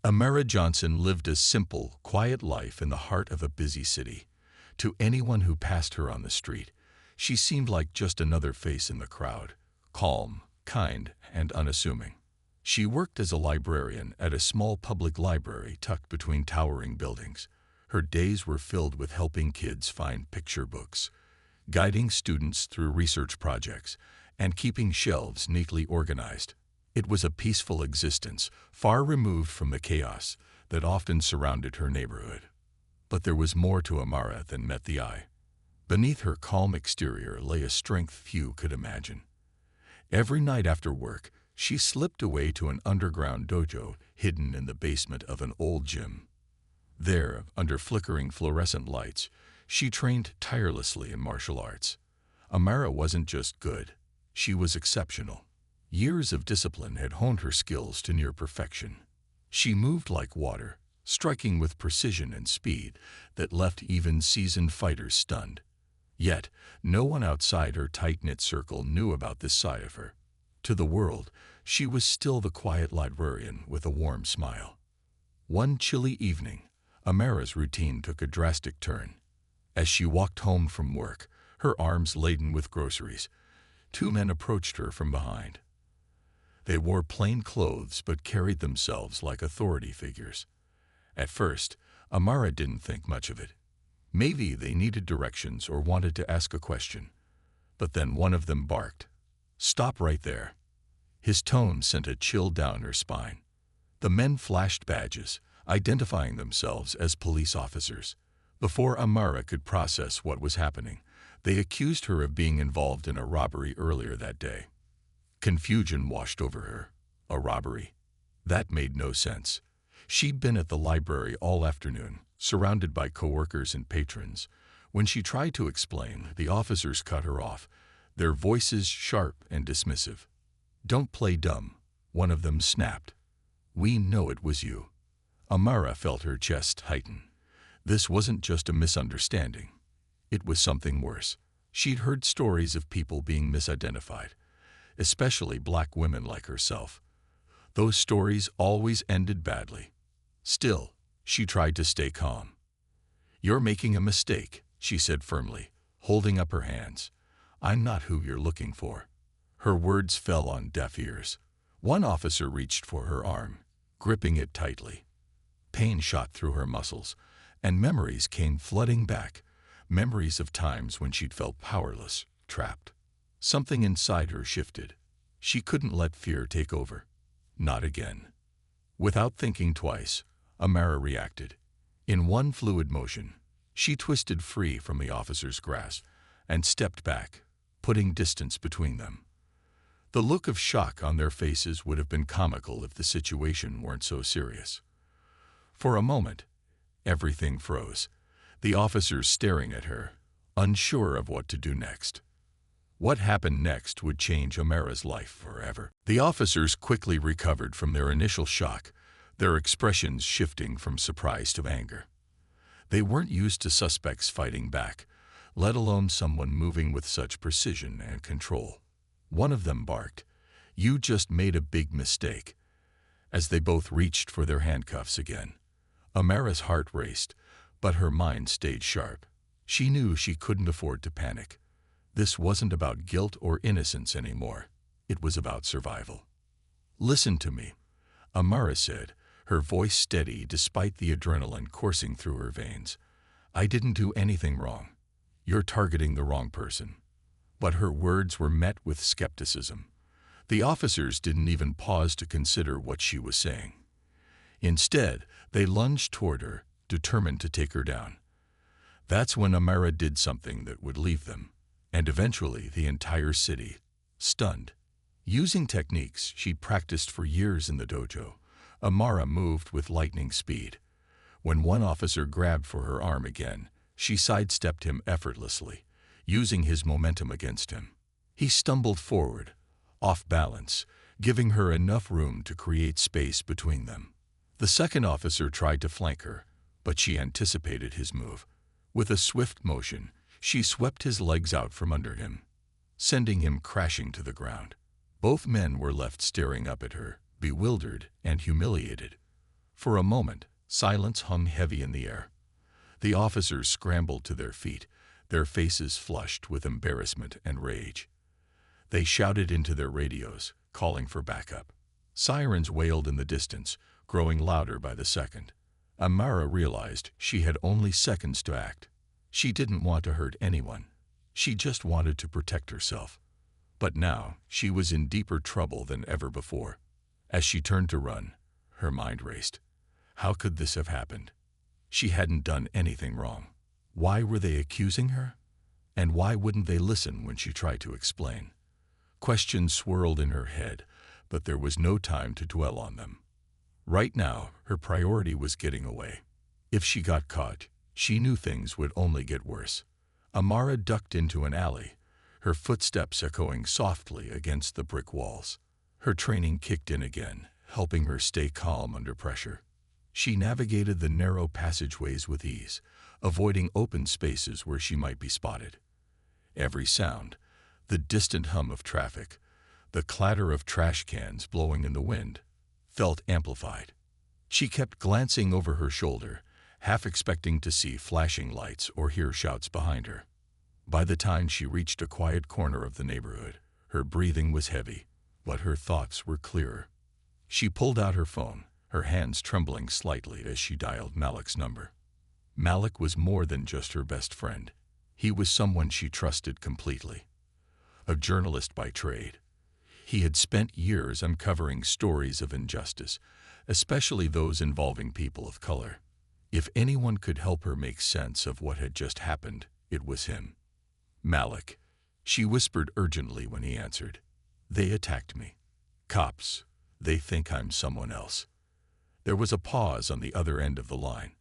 Amara Johnson lived a simple, quiet life in the heart of a busy city. To anyone who passed her on the street, she seemed like just another face in the crowd, calm, kind, and unassuming. She worked as a librarian at a small public library tucked between towering buildings. Her days were filled with helping kids find picture books, guiding students through research projects, and keeping shelves neatly organized. It was a peaceful existence, far removed from the chaos that often surrounded her neighborhood. But there was more to Amara than met the eye. Beneath her calm exterior lay a strength few could imagine. Every night after work, she slipped away to an underground dojo hidden in the basement of an old gym. There, under flickering fluorescent lights, she trained tirelessly in martial arts. Amara wasn't just good, she was exceptional. Years of discipline had honed her skills to near perfection. She moved like water, striking with precision and speed that left even seasoned fighters stunned. Yet, no one outside her tight-knit circle knew about this side of her. To the world, she was still the quiet librarian with a warm smile. One chilly evening, Amara's routine took a drastic turn. As she walked home from work, her arms laden with groceries, two men approached her from behind. They wore plain clothes but carried themselves like authority figures. At first, Amara didn't think much of it. Maybe they needed directions or wanted to ask a question. But then one of them barked, "Stop right there." His tone sent a chill down her spine. The men flashed badges, identifying themselves as police officers. Before Amara could process what was happening, they accused her of being involved in a robbery earlier that day. Confusion washed over her. A robbery? That made no sense. She'd been at the library all afternoon, surrounded by coworkers and patrons. When she tried to explain, the officers cut her off, their voices sharp and dismissive. "Don't play dumb," one of them snapped. "We know it was you." Amara felt her chest tighten. This wasn't just a misunderstanding. It was something worse. She'd heard stories of people being misidentified, especially black women like herself. Those stories always ended badly. Still, she tried to stay calm. "You're making a mistake," she said firmly, holding up her hands. "I'm not who you're looking for." Her words fell on deaf ears. One officer reached for her arm, gripping it tightly. Pain shot through her muscles, and memories came flooding back, memories of times when she'd felt powerless, trapped. Something inside her shifted. She couldn't let fear take over. Not again. Without thinking twice, Amara reacted. In one fluid motion, she twisted free from the officer's grasp and stepped back, putting distance between them. The look of shock on their faces would have been comical if the situation weren't so serious. For a moment, everything froze, the officers staring at her, unsure of what to do next. What happened next would change Amara's life forever. The officers quickly recovered from their initial shock, their expressions shifting from surprise to anger. They weren't used to suspects fighting back, let alone someone moving with such precision and control. One of them barked, "You just made a big mistake," as they both reached for their handcuffs again. Amara's heart raced, but her mind stayed sharp. She knew she couldn't afford to panic. This wasn't about guilt or innocence anymore. It was about survival. "Listen to me," Amara said, her voice steady despite the adrenaline coursing through her veins. "I didn't do anything wrong. You're targeting the wrong person." But her words were met with skepticism. The officers didn't even pause to consider what she was saying. Instead, they lunged toward her, determined to take her down. That's when Amara did something that would leave them, and eventually the entire city, stunned. Using techniques she'd practiced for years in the dojo, Amara moved with lightning speed. When one officer grabbed for her arm again, she sidestepped him effortlessly, using his momentum against him. He stumbled forward, off balance, giving her enough room to create space between them. The second officer tried to flank her, but she anticipated his move. With a swift motion, she swept his legs out from under him, sending him crashing to the ground. Both men were left staring up at her, bewildered and humiliated. For a moment, silence hung heavy in the air. The officers scrambled to their feet, their faces flushed with embarrassment and rage. They shouted into their radios, calling for backup. Sirens wailed in the distance, growing louder by the second. Amara realized she had only seconds to act. She didn't want to hurt anyone. She just wanted to protect herself. But now, she was in deeper trouble than ever before. As she turned to run, her mind raced. How could this have happened? She hadn't done anything wrong. Why were they accusing her? And why wouldn't they listen when she tried to explain? Questions swirled in her head, but there was no time to dwell on them. Right now, her priority was getting away. If she got caught, she knew things would only get worse. Amara ducked into an alley, her footsteps echoing softly against the brick walls. Her training kicked in again, helping her stay calm under pressure. She navigated the narrow passageways with ease, avoiding open spaces where she might be spotted. Every sound, the distant hum of traffic, the clatter of trash cans blowing in the wind, felt amplified. She kept glancing over her shoulder, half expecting to see flashing lights or hear shouts behind her. By the time she reached a quiet corner of the neighborhood, her breathing was heavy, but her thoughts were clearer. She pulled out her phone, her hands trembling slightly as she dialed Malik's number. Malik was more than just her best friend. He was someone she trusted completely. A journalist by trade, he had spent years uncovering stories of injustice, especially those involving people of color. If anyone could help her make sense of what had just happened, it was him. Malik, she whispered urgently when he answered. They attacked me. Cops, they think I'm someone else. There was a pause on the other end of the line.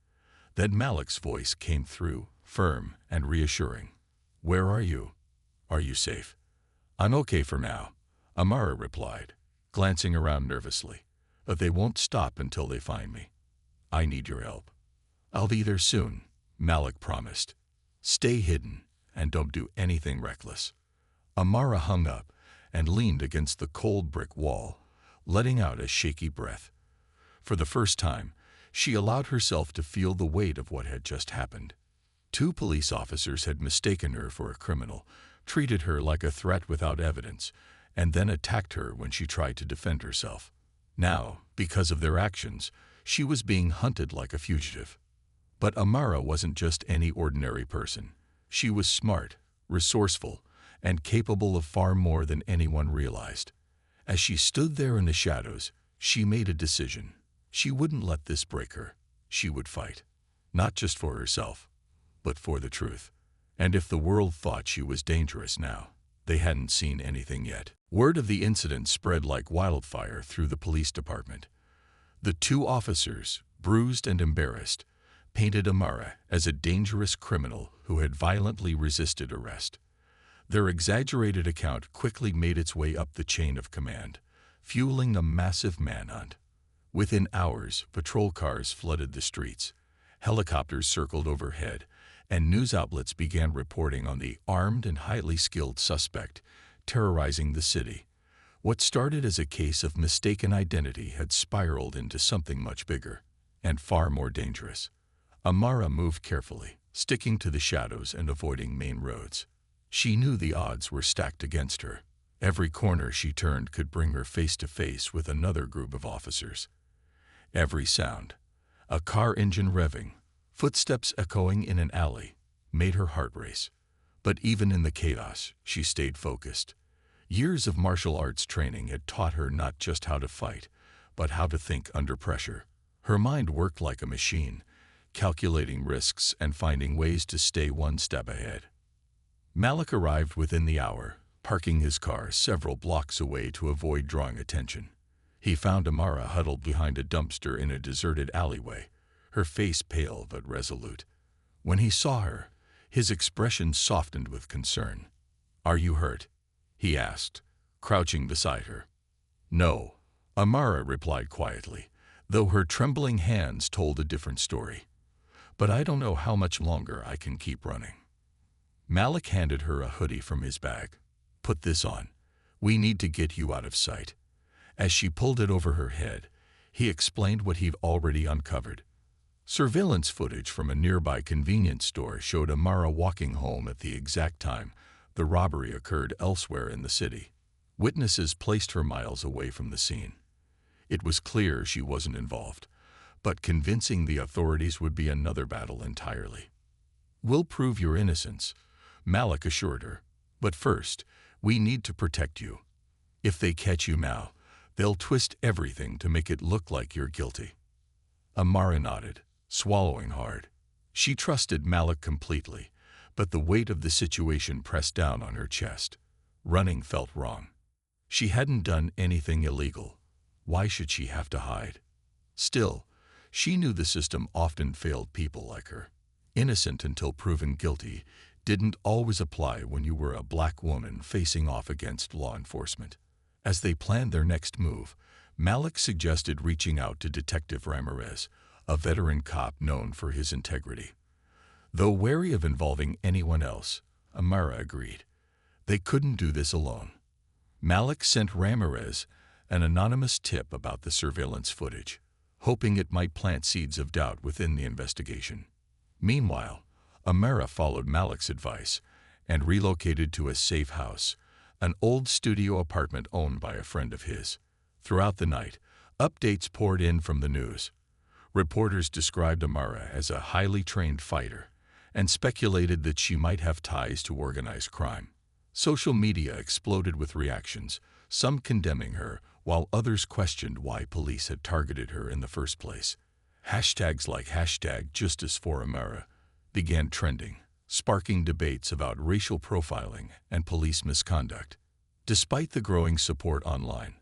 Then Malik's voice came through, firm and reassuring. Where are you? Are you safe? I'm okay for now, Amara replied, glancing around nervously. But they won't stop until they find me. I need your help. I'll be there soon, Malik promised. Stay hidden and don't do anything reckless. Amara hung up and leaned against the cold brick wall, letting out a shaky breath. For the first time, she allowed herself to feel the weight of what had just happened. 2 police officers had mistaken her for a criminal, treated her like a threat without evidence, and then attacked her when she tried to defend herself. Now, because of their actions, she was being hunted like a fugitive. But Amara wasn't just any ordinary person. She was smart, resourceful, and capable of far more than anyone realized. As she stood there in the shadows, she made a decision. She wouldn't let this break her. She would fight, not just for herself, but for the truth. And if the world thought she was dangerous now, they hadn't seen anything yet. Word of the incident spread like wildfire through the police department. The 2 officers, bruised and embarrassed, painted Amara as a dangerous criminal who had violently resisted arrest. Their exaggerated account quickly made its way up the chain of command, fueling a massive manhunt. Within hours, patrol cars flooded the streets, helicopters circled overhead, and news outlets began reporting on the armed and highly skilled suspect terrorizing the city. What started as a case of mistaken identity had spiraled into something much bigger and far more dangerous. Amara moved carefully, sticking to the shadows and avoiding main roads. She knew the odds were stacked against her. Every corner she turned could bring her face to face with another group of officers. Every sound, a car engine revving, footsteps echoing in an alley, made her heart race. But even in the chaos, she stayed focused. Years of martial arts training had taught her not just how to fight, but how to think under pressure. Her mind worked like a machine, calculating risks and finding ways to stay one step ahead. Malik arrived within the hour, parking his car several blocks away to avoid drawing attention. He found Amara huddled behind a dumpster in a deserted alleyway, her face pale but resolute. When he saw her, his expression softened with concern. "Are you hurt?" he asked, crouching beside her. "No," Amara replied quietly, though her trembling hands told a different story. "But I don't know how much longer I can keep running." Malik handed her a hoodie from his bag. "Put this on. We need to get you out of sight." As she pulled it over her head, He explained what he'd already uncovered. Surveillance footage from a nearby convenience store showed Amara walking home at the exact time the robbery occurred elsewhere in the city. Witnesses placed her miles away from the scene. It was clear she wasn't involved, but convincing the authorities would be another battle entirely. "We'll prove your innocence," Malik assured her. "But first, we need to protect you. If they catch you now, they'll twist everything to make it look like you're guilty." Amara nodded, swallowing hard. She trusted Malik completely, but the weight of the situation pressed down on her chest. Running felt wrong. She hadn't done anything illegal. Why should she have to hide? Still, she knew the system often failed people like her. Innocent until proven guilty didn't always apply when you were a black woman facing off against law enforcement. As they planned their next move, Malik suggested reaching out to Detective Ramirez, a veteran cop known for his integrity. Though wary of involving anyone else, Amara agreed. They couldn't do this alone. Malik sent Ramirez an anonymous tip about the surveillance footage, hoping it might plant seeds of doubt within the investigation. Meanwhile, Amara followed Malik's advice and relocated to a safe house, an old studio apartment owned by a friend of his. Throughout the night, updates poured in from the news. Reporters described Amara as a highly trained fighter and speculated that she might have ties to organized crime. Social media exploded with reactions, some condemning her, while others questioned why police had targeted her in the first place. Hashtags like #JusticeForAmara began trending, sparking debates about racial profiling and police misconduct. Despite the growing support online,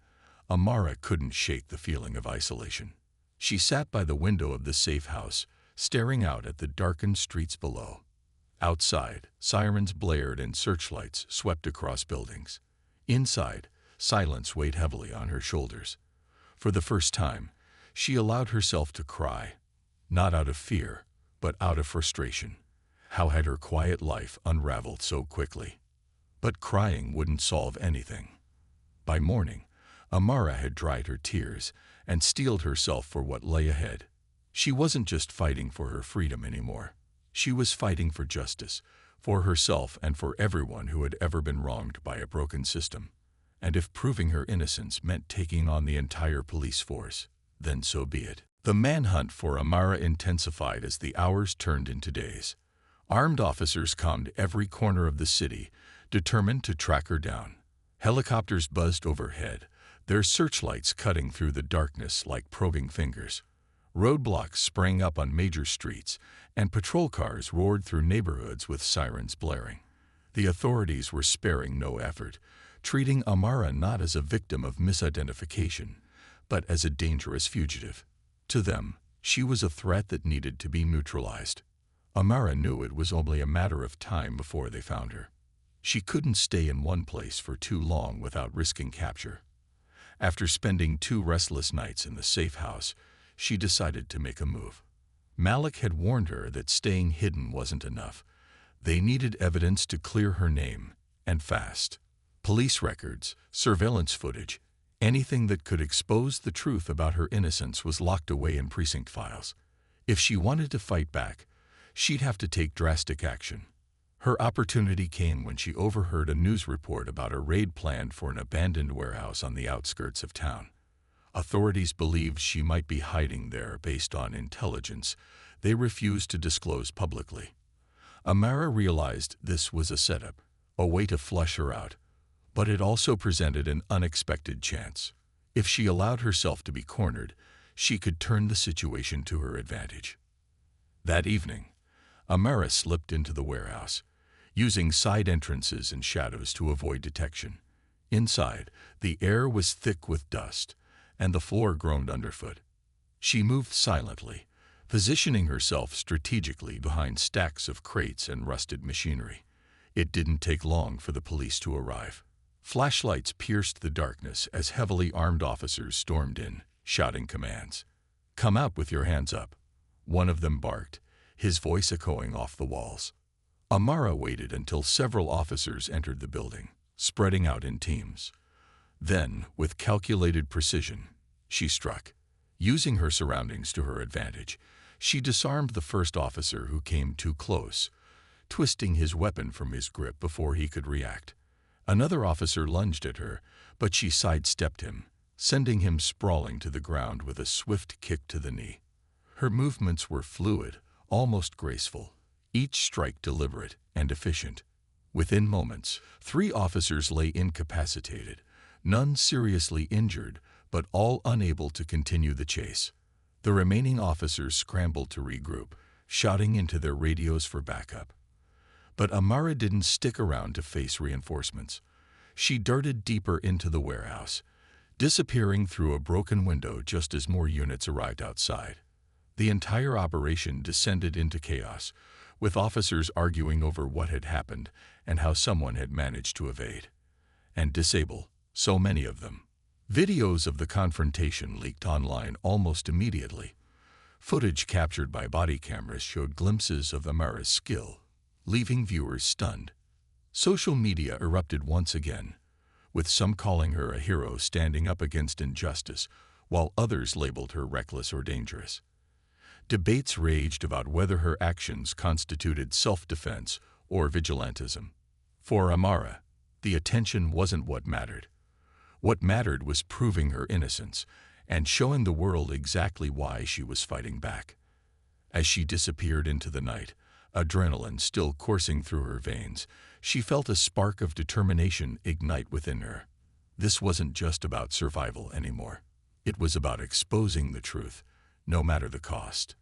Amara couldn't shake the feeling of isolation. She sat by the window of the safe house, staring out at the darkened streets below. Outside, sirens blared and searchlights swept across buildings. Inside, silence weighed heavily on her shoulders. For the first time, she allowed herself to cry, not out of fear, but out of frustration. How had her quiet life unraveled so quickly? But crying wouldn't solve anything. By morning, Amara had dried her tears and steeled herself for what lay ahead. She wasn't just fighting for her freedom anymore. She was fighting for justice, for herself and for everyone who had ever been wronged by a broken system. And if proving her innocence meant taking on the entire police force, then so be it. The manhunt for Amara intensified as the hours turned into days. Armed officers combed every corner of the city, determined to track her down. Helicopters buzzed overhead, their searchlights cutting through the darkness like probing fingers. Roadblocks sprang up on major streets, and patrol cars roared through neighborhoods with sirens blaring. The authorities were sparing no effort, treating Amara not as a victim of misidentification, but as a dangerous fugitive. To them, she was a threat that needed to be neutralized. Amara knew it was only a matter of time before they found her. She couldn't stay in one place for too long without risking capture. After spending 2 restless nights in the safe house, she decided to make a move. Malik had warned her that staying hidden wasn't enough. They needed evidence to clear her name, and fast. Police records, surveillance footage, anything that could expose the truth about her innocence was locked away in precinct files. If she wanted to fight back, she'd have to take drastic action. Her opportunity came when she overheard a news report about a raid planned for an abandoned warehouse on the outskirts of town. Authorities believed she might be hiding there based on intelligence they refused to disclose publicly. Amara realized this was a setup, a way to flush her out, but it also presented an unexpected chance. If she allowed herself to be cornered, she could turn the situation to her advantage. That evening, Amara slipped into the warehouse, using side entrances and shadows to avoid detection. Inside, the air was thick with dust, and the floor groaned underfoot. She moved silently, positioning herself strategically behind stacks of crates and rusted machinery. It didn't take long for the police to arrive. Flashlights pierced the darkness as heavily armed officers stormed in, shouting commands. "Come out with your hands up," one of them barked, his voice echoing off the walls. Amara waited until several officers entered the building, spreading out in teams. Then, with calculated precision, she struck. Using her surroundings to her advantage, she disarmed the first officer who came too close, twisting his weapon from his grip before he could react. Another officer lunged at her, but she sidestepped him, sending him sprawling to the ground with a swift kick to the knee. Her movements were fluid, almost graceful, each strike deliberate and efficient. Within moments, 3 officers lay incapacitated, none seriously injured, but all unable to continue the chase. The remaining officers scrambled to regroup, shouting into their radios for backup. But Amara didn't stick around to face reinforcements. She darted deeper into the warehouse, disappearing through a broken window just as more units arrived outside. The entire operation descended into chaos, with officers arguing over what had happened and how someone had managed to evade and disable so many of them. Videos of the confrontation leaked online almost immediately. Footage captured by body cameras showed glimpses of Amara's skill, leaving viewers stunned. Social media erupted once again, with some calling her a hero standing up against injustice, while others labeled her reckless or dangerous. Debates raged about whether her actions constituted self-defense or vigilantism. For Amara, the attention wasn't what mattered. What mattered was proving her innocence and showing the world exactly why she was fighting back. As she disappeared into the night, adrenaline still coursing through her veins, she felt a spark of determination ignite within her. This wasn't just about survival anymore. It was about exposing the truth, no matter the cost.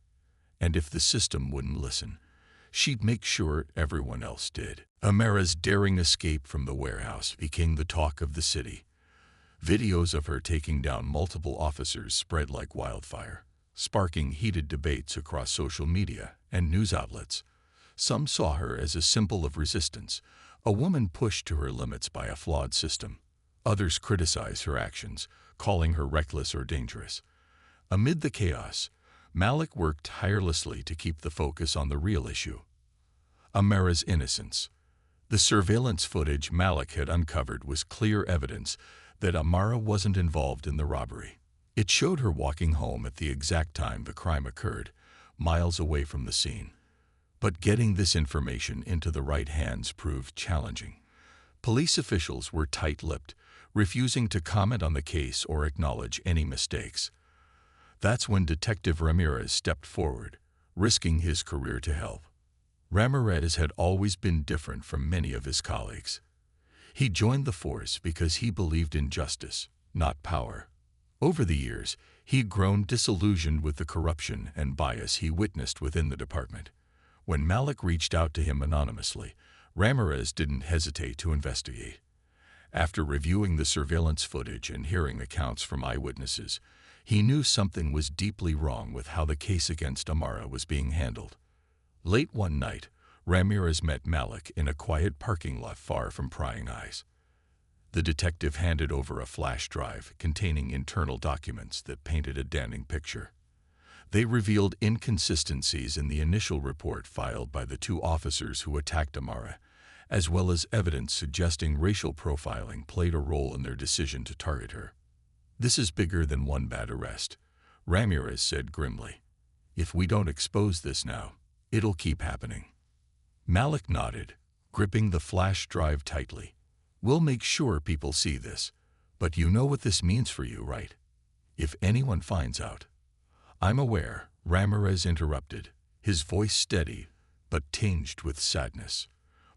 And if the system wouldn't listen, she'd make sure everyone else did. Amara's daring escape from the warehouse became the talk of the city. Videos of her taking down multiple officers spread like wildfire, sparking heated debates across social media and news outlets. Some saw her as a symbol of resistance, a woman pushed to her limits by a flawed system. Others criticized her actions, calling her reckless or dangerous. Amid the chaos, Malik worked tirelessly to keep the focus on the real issue: Amara's innocence. The surveillance footage Malik had uncovered was clear evidence that Amara wasn't involved in the robbery. It showed her walking home at the exact time the crime occurred, miles away from the scene. But getting this information into the right hands proved challenging. Police officials were tight-lipped, refusing to comment on the case or acknowledge any mistakes. That's when Detective Ramirez stepped forward, risking his career to help. Ramirez had always been different from many of his colleagues. He joined the force because he believed in justice, not power. Over the years, he'd grown disillusioned with the corruption and bias he witnessed within the department. When Malik reached out to him anonymously, Ramirez didn't hesitate to investigate. After reviewing the surveillance footage and hearing accounts from eyewitnesses, he knew something was deeply wrong with how the case against Amara was being handled. Late one night, Ramirez met Malik in a quiet parking lot far from prying eyes. The detective handed over a flash drive containing internal documents that painted a damning picture. They revealed inconsistencies in the initial report filed by the 2 officers who attacked Amara, as well as evidence suggesting racial profiling played a role in their decision to target her. "This is bigger than one bad arrest," Ramirez said grimly. "If we don't expose this now, it'll keep happening." Malik nodded, gripping the flash drive tightly. "We'll make sure people see this, but you know what this means for you, right? If anyone finds out—" "I'm aware," Ramirez interrupted, his voice steady but tinged with sadness.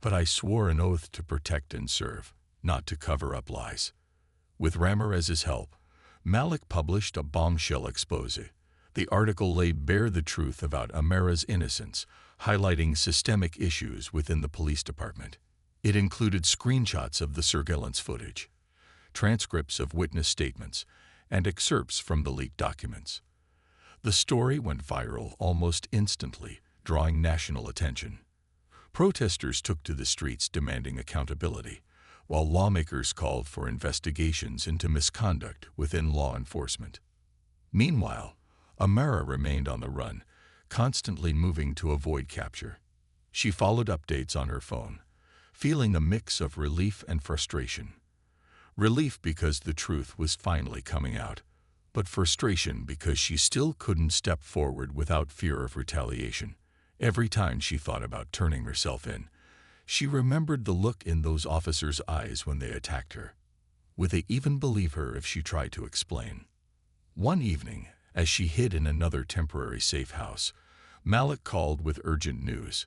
"But I swore an oath to protect and serve, not to cover up lies." With Ramirez's help, Malik published a bombshell expose. The article laid bare the truth about Amara's innocence, highlighting systemic issues within the police department. It included screenshots of the surveillance footage, transcripts of witness statements, and excerpts from the leaked documents. The story went viral almost instantly, drawing national attention. Protesters took to the streets demanding accountability, while lawmakers called for investigations into misconduct within law enforcement. Meanwhile, Amara remained on the run, constantly moving to avoid capture. She followed updates on her phone, feeling a mix of relief and frustration. Relief because the truth was finally coming out, but frustration because she still couldn't step forward without fear of retaliation. Every time she thought about turning herself in, she remembered the look in those officers' eyes when they attacked her. Would they even believe her if she tried to explain? One evening, as she hid in another temporary safe house, Malik called with urgent news.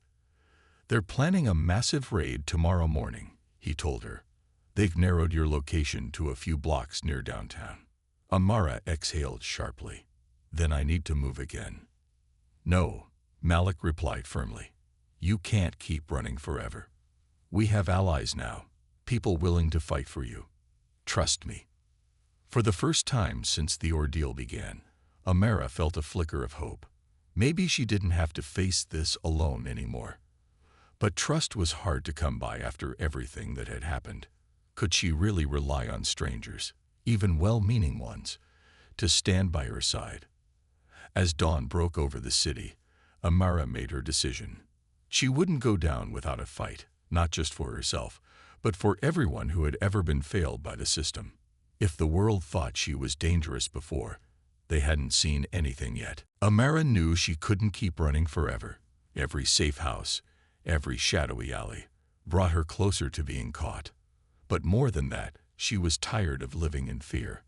"They're planning a massive raid tomorrow morning," he told her. "They've narrowed your location to a few blocks near downtown." Amara exhaled sharply. "Then I need to move again." "No," Malik replied firmly. "You can't keep running forever. We have allies now, people willing to fight for you. Trust me." For the first time since the ordeal began, Amara felt a flicker of hope. Maybe she didn't have to face this alone anymore. But trust was hard to come by after everything that had happened. Could she really rely on strangers, even well-meaning ones, to stand by her side? As dawn broke over the city, Amara made her decision. She wouldn't go down without a fight, not just for herself, but for everyone who had ever been failed by the system. If the world thought she was dangerous before, they hadn't seen anything yet. Amara knew she couldn't keep running forever. Every safe house, every shadowy alley, brought her closer to being caught. But more than that, she was tired of living in fear.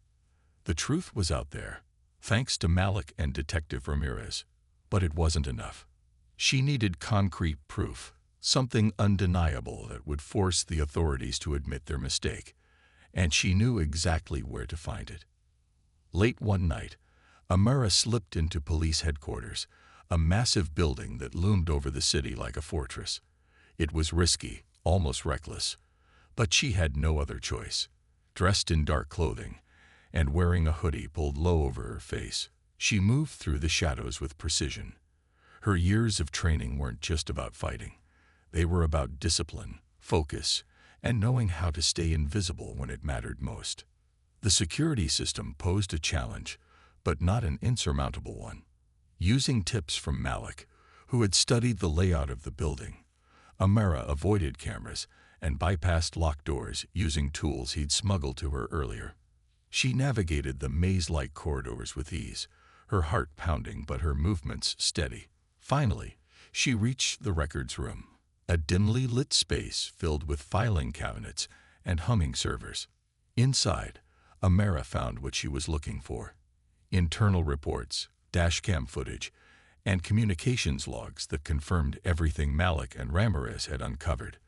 The truth was out there, thanks to Malik and Detective Ramirez. But it wasn't enough. She needed concrete proof, something undeniable that would force the authorities to admit their mistake. And she knew exactly where to find it. Late one night, Amara slipped into police headquarters, a massive building that loomed over the city like a fortress. It was risky, almost reckless, but she had no other choice. Dressed in dark clothing and wearing a hoodie pulled low over her face, she moved through the shadows with precision. Her years of training weren't just about fighting. They were about discipline, focus, and knowing how to stay invisible when it mattered most. The security system posed a challenge, but not an insurmountable one. Using tips from Malik, who had studied the layout of the building, Amara avoided cameras and bypassed locked doors using tools he'd smuggled to her earlier. She navigated the maze-like corridors with ease, her heart pounding but her movements steady. Finally, she reached the records room, a dimly lit space filled with filing cabinets and humming servers. Inside, Amara found what she was looking for: internal reports, dashcam footage, and communications logs that confirmed everything Malik and Ramirez had uncovered.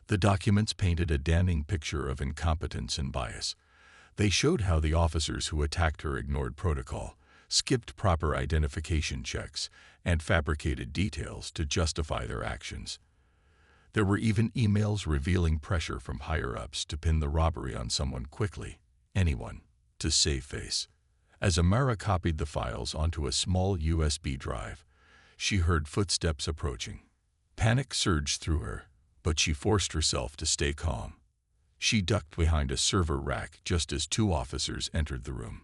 The documents painted a damning picture of incompetence and bias. They showed how the officers who attacked her ignored protocol, skipped proper identification checks, and fabricated details to justify their actions. There were even emails revealing pressure from higher-ups to pin the robbery on someone quickly, anyone, to save face. As Amara copied the files onto a small USB drive, she heard footsteps approaching. Panic surged through her, but she forced herself to stay calm. She ducked behind a server rack just as two officers entered the room.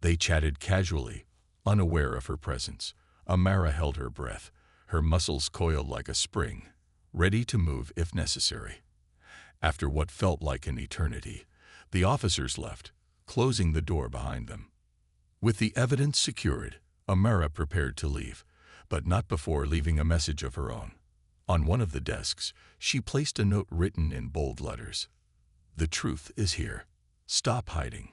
They chatted casually, unaware of her presence. Amara held her breath, her muscles coiled like a spring, ready to move if necessary. After what felt like an eternity, the officers left, closing the door behind them. With the evidence secured, Amara prepared to leave, but not before leaving a message of her own. On one of the desks, she placed a note written in bold letters. "The truth is here. Stop hiding."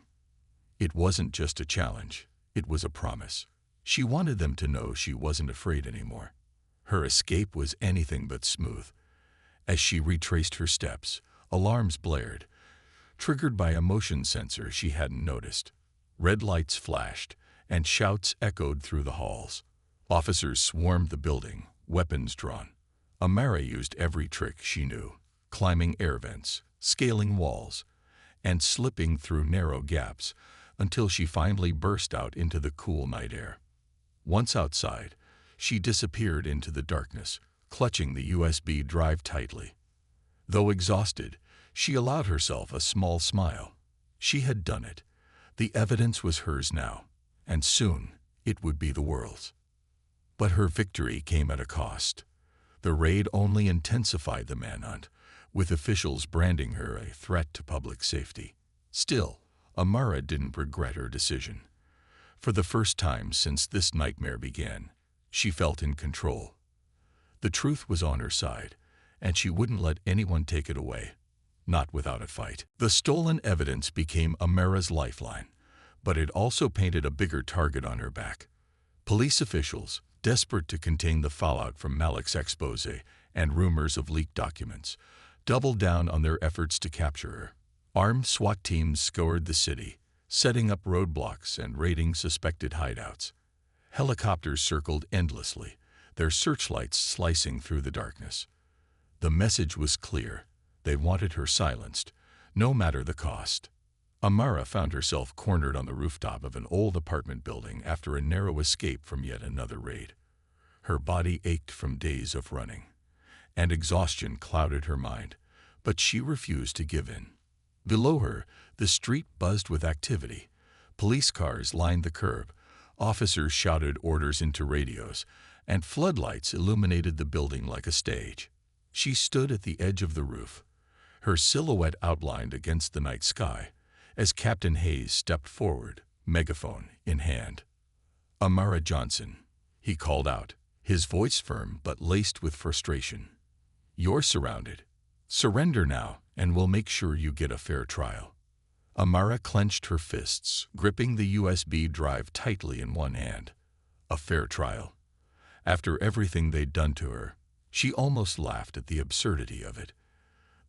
It wasn't just a challenge, it was a promise. She wanted them to know she wasn't afraid anymore. Her escape was anything but smooth. As she retraced her steps, alarms blared, triggered by a motion sensor she hadn't noticed. Red lights flashed, and shouts echoed through the halls. Officers swarmed the building, weapons drawn. Amara used every trick she knew, climbing air vents, scaling walls, and slipping through narrow gaps until she finally burst out into the cool night air. Once outside, she disappeared into the darkness, clutching the USB drive tightly. Though exhausted, she allowed herself a small smile. She had done it. The evidence was hers now, and soon it would be the world's. But her victory came at a cost. The raid only intensified the manhunt, with officials branding her a threat to public safety. Still, Amara didn't regret her decision. For the first time since this nightmare began, she felt in control. The truth was on her side, and she wouldn't let anyone take it away, not without a fight. The stolen evidence became Amara's lifeline, but it also painted a bigger target on her back. Police officials, desperate to contain the fallout from Malik's expose and rumors of leaked documents, doubled down on their efforts to capture her. Armed SWAT teams scoured the city, setting up roadblocks and raiding suspected hideouts. Helicopters circled endlessly, their searchlights slicing through the darkness. The message was clear. They wanted her silenced, no matter the cost. Amara found herself cornered on the rooftop of an old apartment building after a narrow escape from yet another raid. Her body ached from days of running, and exhaustion clouded her mind, but she refused to give in. Below her, the street buzzed with activity. Police cars lined the curb, officers shouted orders into radios, and floodlights illuminated the building like a stage. She stood at the edge of the roof, her silhouette outlined against the night sky, as Captain Hayes stepped forward, megaphone in hand. "Amara Johnson," he called out, his voice firm but laced with frustration. "You're surrounded. Surrender now, and we'll make sure you get a fair trial." Amara clenched her fists, gripping the USB drive tightly in one hand. A fair trial. After everything they'd done to her, she almost laughed at the absurdity of it.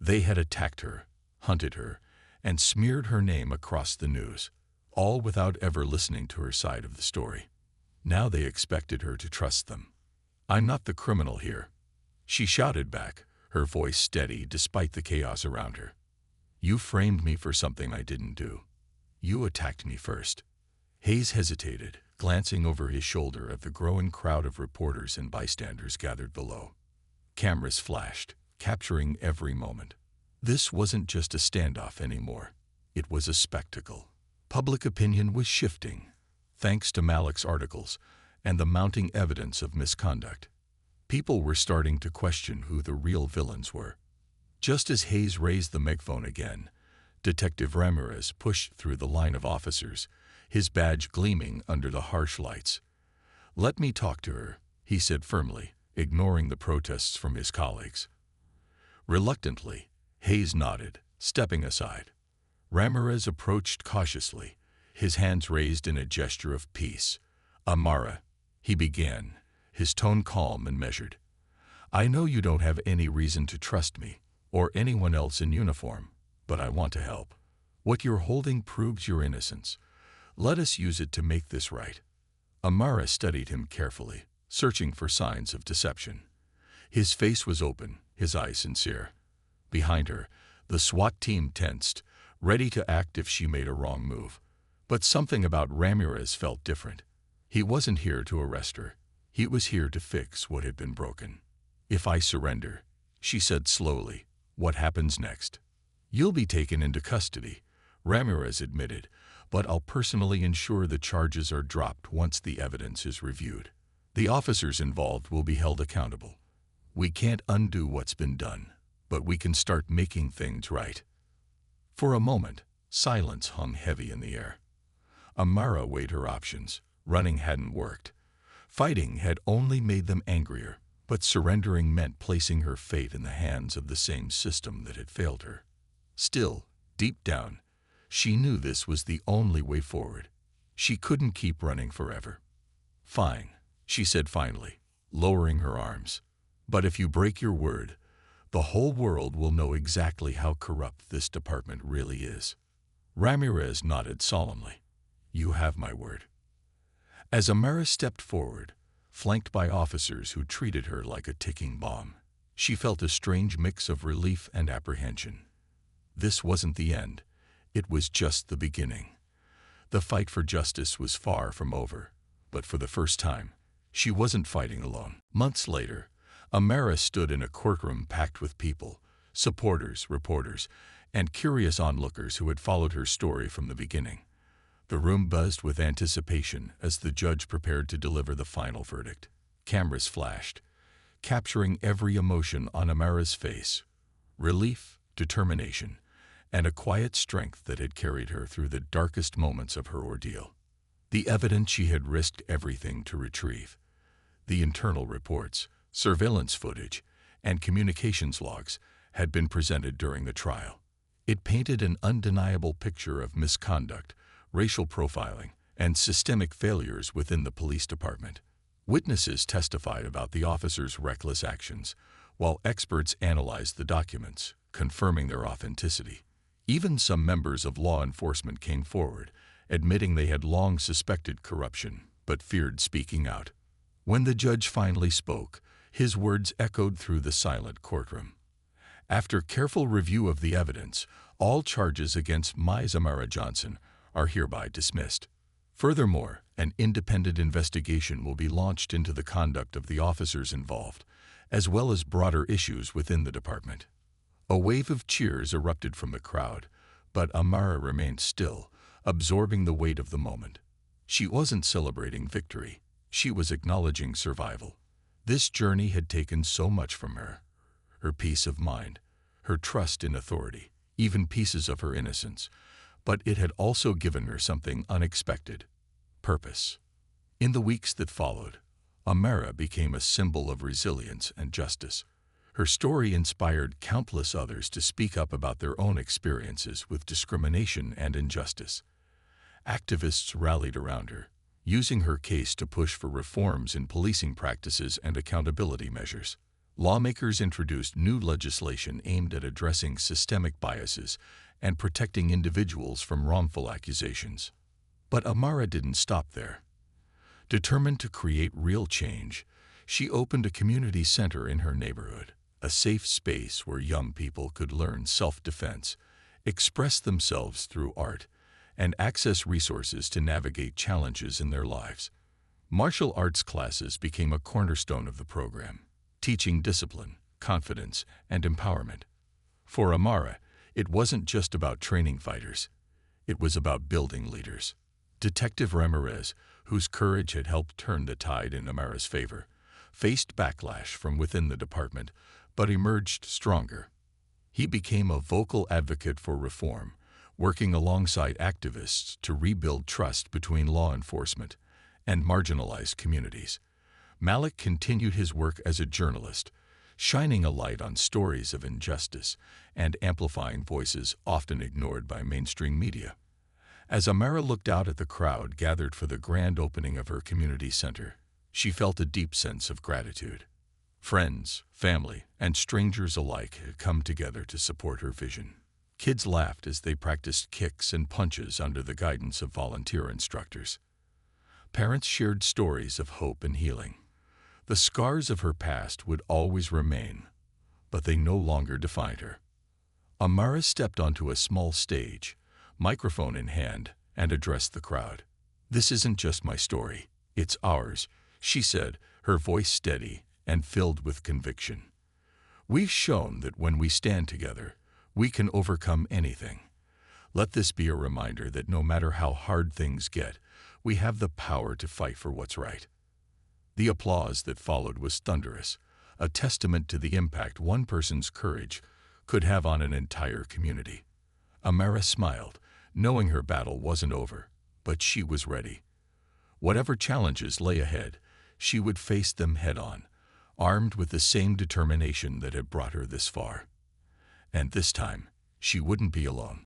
They had attacked her, hunted her, and smeared her name across the news, all without ever listening to her side of the story. Now they expected her to trust them. "I'm not the criminal here," she shouted back, her voice steady despite the chaos around her. "You framed me for something I didn't do. You attacked me first." Hayes hesitated, glancing over his shoulder at the growing crowd of reporters and bystanders gathered below. Cameras flashed, capturing every moment. This wasn't just a standoff anymore. It was a spectacle. Public opinion was shifting, thanks to Malik's articles and the mounting evidence of misconduct. People were starting to question who the real villains were. Just as Hayes raised the megaphone again, Detective Ramirez pushed through the line of officers, his badge gleaming under the harsh lights. "Let me talk to her," he said firmly, ignoring the protests from his colleagues. Reluctantly, Hayes nodded, stepping aside. Ramirez approached cautiously, his hands raised in a gesture of peace. "Amara," he began, his tone calm and measured. "I know you don't have any reason to trust me, or anyone else in uniform, but I want to help. What you're holding proves your innocence. Let us use it to make this right." Amara studied him carefully, searching for signs of deception. His face was open, his eyes sincere. Behind her, the SWAT team tensed, ready to act if she made a wrong move. But something about Ramirez felt different. He wasn't here to arrest her. He was here to fix what had been broken. "If I surrender," she said slowly, "what happens next?" "You'll be taken into custody," Ramirez admitted, "but I'll personally ensure the charges are dropped once the evidence is reviewed. The officers involved will be held accountable. We can't undo what's been done, but we can start making things right." For a moment, silence hung heavy in the air. Amara weighed her options. Running hadn't worked. Fighting had only made them angrier, but surrendering meant placing her fate in the hands of the same system that had failed her. Still, deep down, she knew this was the only way forward. She couldn't keep running forever. "Fine," she said finally, lowering her arms. "But if you break your word, the whole world will know exactly how corrupt this department really is." Ramirez nodded solemnly. "You have my word." As Amara stepped forward, flanked by officers who treated her like a ticking bomb, she felt a strange mix of relief and apprehension. This wasn't the end. It was just the beginning. The fight for justice was far from over, but for the first time, she wasn't fighting alone. Months later, Amara stood in a courtroom packed with people, supporters, reporters, and curious onlookers who had followed her story from the beginning. The room buzzed with anticipation as the judge prepared to deliver the final verdict. Cameras flashed, capturing every emotion on Amara's face: relief, determination, and a quiet strength that had carried her through the darkest moments of her ordeal. The evidence she had risked everything to retrieve. The internal reports, surveillance footage, and communications logs had been presented during the trial. It painted an undeniable picture of misconduct, racial profiling, and systemic failures within the police department. Witnesses testified about the officers' reckless actions, while experts analyzed the documents, confirming their authenticity. Even some members of law enforcement came forward, admitting they had long suspected corruption, but feared speaking out. When the judge finally spoke, his words echoed through the silent courtroom. After careful review of the evidence, all charges against Ms. Amara Johnson are hereby dismissed. Furthermore, an independent investigation will be launched into the conduct of the officers involved, as well as broader issues within the department. A wave of cheers erupted from the crowd, but Amara remained still, absorbing the weight of the moment. She wasn't celebrating victory. She was acknowledging survival. This journey had taken so much from her. Her peace of mind, her trust in authority, even pieces of her innocence. But it had also given her something unexpected: purpose. In the weeks that followed, Amara became a symbol of resilience and justice. Her story inspired countless others to speak up about their own experiences with discrimination and injustice. Activists rallied around her, using her case to push for reforms in policing practices and accountability measures. Lawmakers introduced new legislation aimed at addressing systemic biases and protecting individuals from wrongful accusations. But Amara didn't stop there. Determined to create real change, she opened a community center in her neighborhood, a safe space where young people could learn self-defense, express themselves through art, and access resources to navigate challenges in their lives. Martial arts classes became a cornerstone of the program, teaching discipline, confidence, and empowerment. For Amara, it wasn't just about training fighters. It was about building leaders. Detective Ramirez, whose courage had helped turn the tide in Amara's favor, faced backlash from within the department, but emerged stronger. He became a vocal advocate for reform, working alongside activists to rebuild trust between law enforcement and marginalized communities. Malik continued his work as a journalist, shining a light on stories of injustice and amplifying voices often ignored by mainstream media. As Amara looked out at the crowd gathered for the grand opening of her community center, she felt a deep sense of gratitude. Friends, family, and strangers alike had come together to support her vision. Kids laughed as they practiced kicks and punches under the guidance of volunteer instructors. Parents shared stories of hope and healing. The scars of her past would always remain, but they no longer defined her. Amara stepped onto a small stage, microphone in hand, and addressed the crowd. "This isn't just my story, it's ours," she said, her voice steady and filled with conviction. "We've shown that when we stand together, we can overcome anything. Let this be a reminder that no matter how hard things get, we have the power to fight for what's right." The applause that followed was thunderous, a testament to the impact one person's courage could have on an entire community. Amara smiled, knowing her battle wasn't over, but she was ready. Whatever challenges lay ahead, she would face them head-on, armed with the same determination that had brought her this far. And this time, she wouldn't be alone.